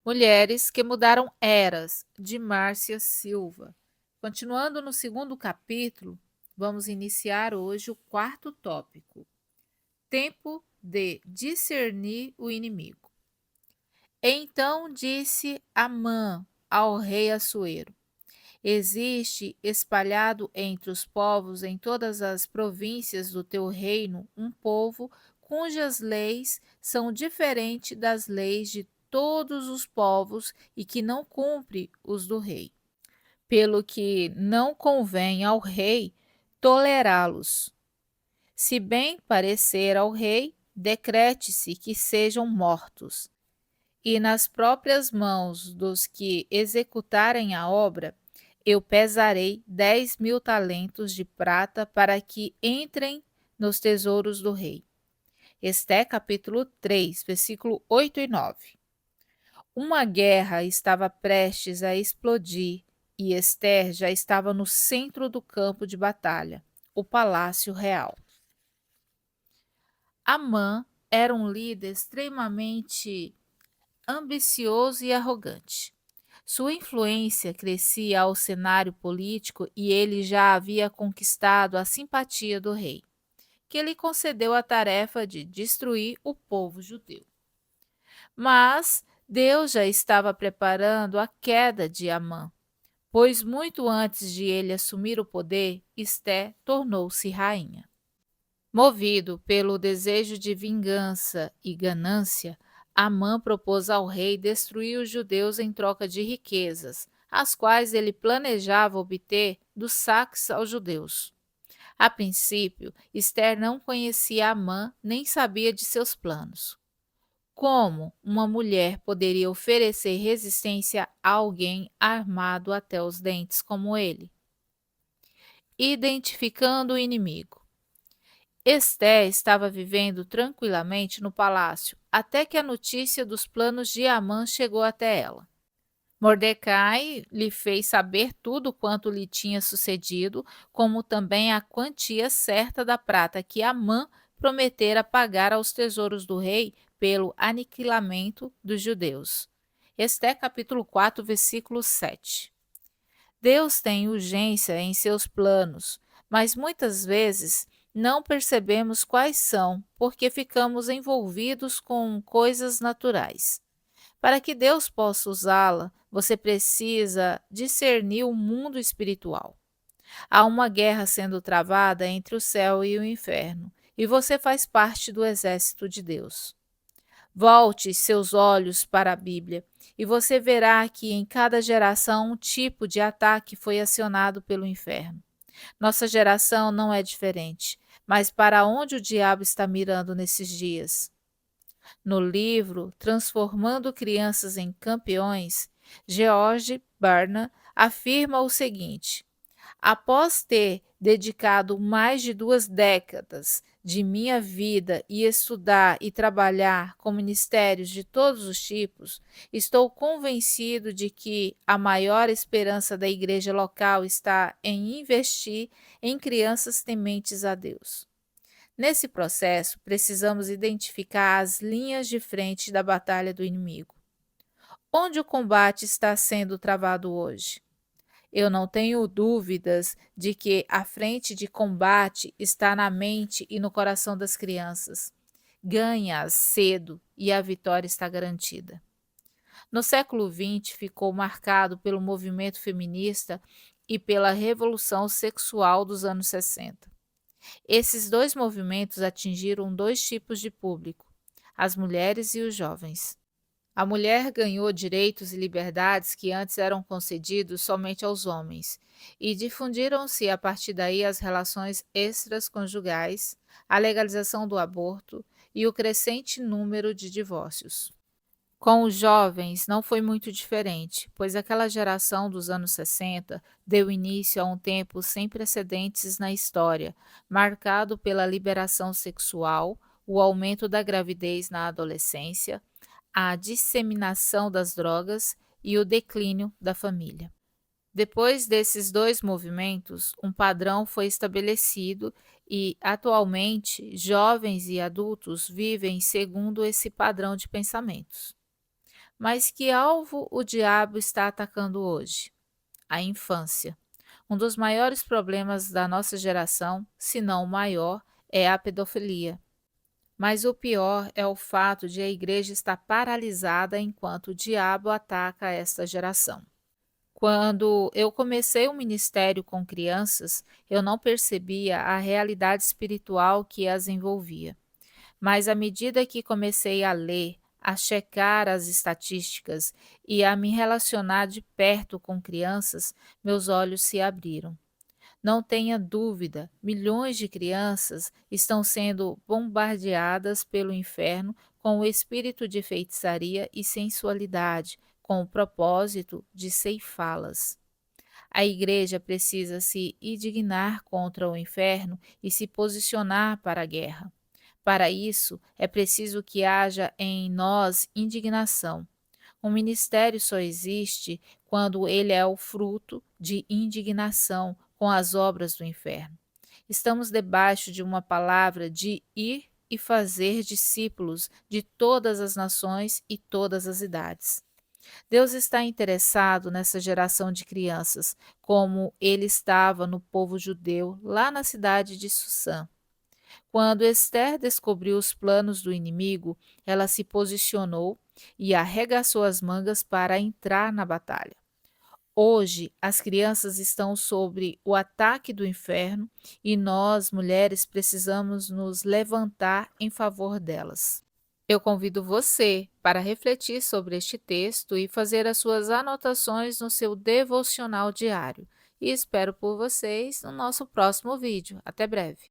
Mulheres que mudaram eras, de Márcia Silva. Continuando no segundo capítulo, vamos iniciar hoje o quarto tópico: tempo de discernir o inimigo. Então disse Amã ao rei Assuero: existe espalhado entre os povos em todas as províncias do teu reino um povo cujas leis são diferentes das leis de todos os povos e que não cumpre os do rei. Pelo que não convém ao rei tolerá-los. Se bem parecer ao rei, decrete-se que sejam mortos. E nas próprias mãos dos que executarem a obra, eu pesarei 10.000 talentos de prata para que entrem nos tesouros do rei. Esté capítulo 3, versículo 8 e 9. Uma guerra estava prestes a explodir e Esther já estava no centro do campo de batalha, o palácio real. Amã era um líder extremamente ambicioso e arrogante. Sua influência crescia ao cenário político e ele já havia conquistado a simpatia do rei, que lhe concedeu a tarefa de destruir o povo judeu. Mas Deus já estava preparando a queda de Amã, pois muito antes de ele assumir o poder, Esté tornou-se rainha. Movido pelo desejo de vingança e ganância, Amã propôs ao rei destruir os judeus em troca de riquezas, as quais ele planejava obter dos saques aos judeus. A princípio, Esther não conhecia Amã nem sabia de seus planos. Como uma mulher poderia oferecer resistência a alguém armado até os dentes como ele? Identificando o inimigo. Esté estava vivendo tranquilamente no palácio, até que a notícia dos planos de Amã chegou até ela. Mordecai lhe fez saber tudo quanto lhe tinha sucedido, como também a quantia certa da prata que Amã prometera pagar aos tesouros do rei pelo aniquilamento dos judeus. Esté capítulo 4, versículo 7. Deus tem urgência em seus planos, mas muitas vezes não percebemos quais são, porque ficamos envolvidos com coisas naturais. Para que Deus possa usá-la, você precisa discernir o mundo espiritual. Há uma guerra sendo travada entre o céu e o inferno, e você faz parte do exército de Deus. Volte seus olhos para a Bíblia e você verá que em cada geração um tipo de ataque foi acionado pelo inferno. Nossa geração não é diferente, mas para onde o diabo está mirando nesses dias? No livro Transformando Crianças em Campeões, George Barna afirma o seguinte: após ter dedicado mais de 2 décadas de minha vida e estudar e trabalhar com ministérios de todos os tipos, estou convencido de que a maior esperança da igreja local está em investir em crianças tementes a Deus. Nesse processo, precisamos identificar as linhas de frente da batalha do inimigo. Onde o combate está sendo travado hoje? Eu não tenho dúvidas de que a frente de combate está na mente e no coração das crianças. Ganha-as cedo e a vitória está garantida. No século XX ficou marcado pelo movimento feminista e pela revolução sexual dos anos 60. Esses dois movimentos atingiram dois tipos de público: as mulheres e os jovens. A mulher ganhou direitos e liberdades que antes eram concedidos somente aos homens, e difundiram-se a partir daí as relações extraconjugais, a legalização do aborto e o crescente número de divórcios. Com os jovens não foi muito diferente, pois aquela geração dos anos 60 deu início a um tempo sem precedentes na história, marcado pela liberação sexual, o aumento da gravidez na adolescência, a disseminação das drogas e o declínio da família. Depois desses dois movimentos, um padrão foi estabelecido e, atualmente, jovens e adultos vivem segundo esse padrão de pensamentos. Mas que alvo o diabo está atacando hoje? A infância. Um dos maiores problemas da nossa geração, se não o maior, é a pedofilia. Mas o pior é o fato de a igreja estar paralisada enquanto o diabo ataca esta geração. Quando eu comecei o ministério com crianças, eu não percebia a realidade espiritual que as envolvia. Mas à medida que comecei a ler, a checar as estatísticas e a me relacionar de perto com crianças, meus olhos se abriram. Não tenha dúvida, milhões de crianças estão sendo bombardeadas pelo inferno com o espírito de feitiçaria e sensualidade, com o propósito de ceifá-las. A igreja precisa se indignar contra o inferno e se posicionar para a guerra. Para isso, é preciso que haja em nós indignação. Um ministério só existe quando ele é o fruto de indignação com as obras do inferno. Estamos debaixo de uma palavra de ir e fazer discípulos de todas as nações e todas as idades. Deus está interessado nessa geração de crianças, como ele estava no povo judeu lá na cidade de Sussã. Quando Esther descobriu os planos do inimigo, ela se posicionou e arregaçou as mangas para entrar na batalha. Hoje, as crianças estão sob o ataque do inferno e nós, mulheres, precisamos nos levantar em favor delas. Eu convido você para refletir sobre este texto e fazer as suas anotações no seu devocional diário. E espero por vocês no nosso próximo vídeo. Até breve.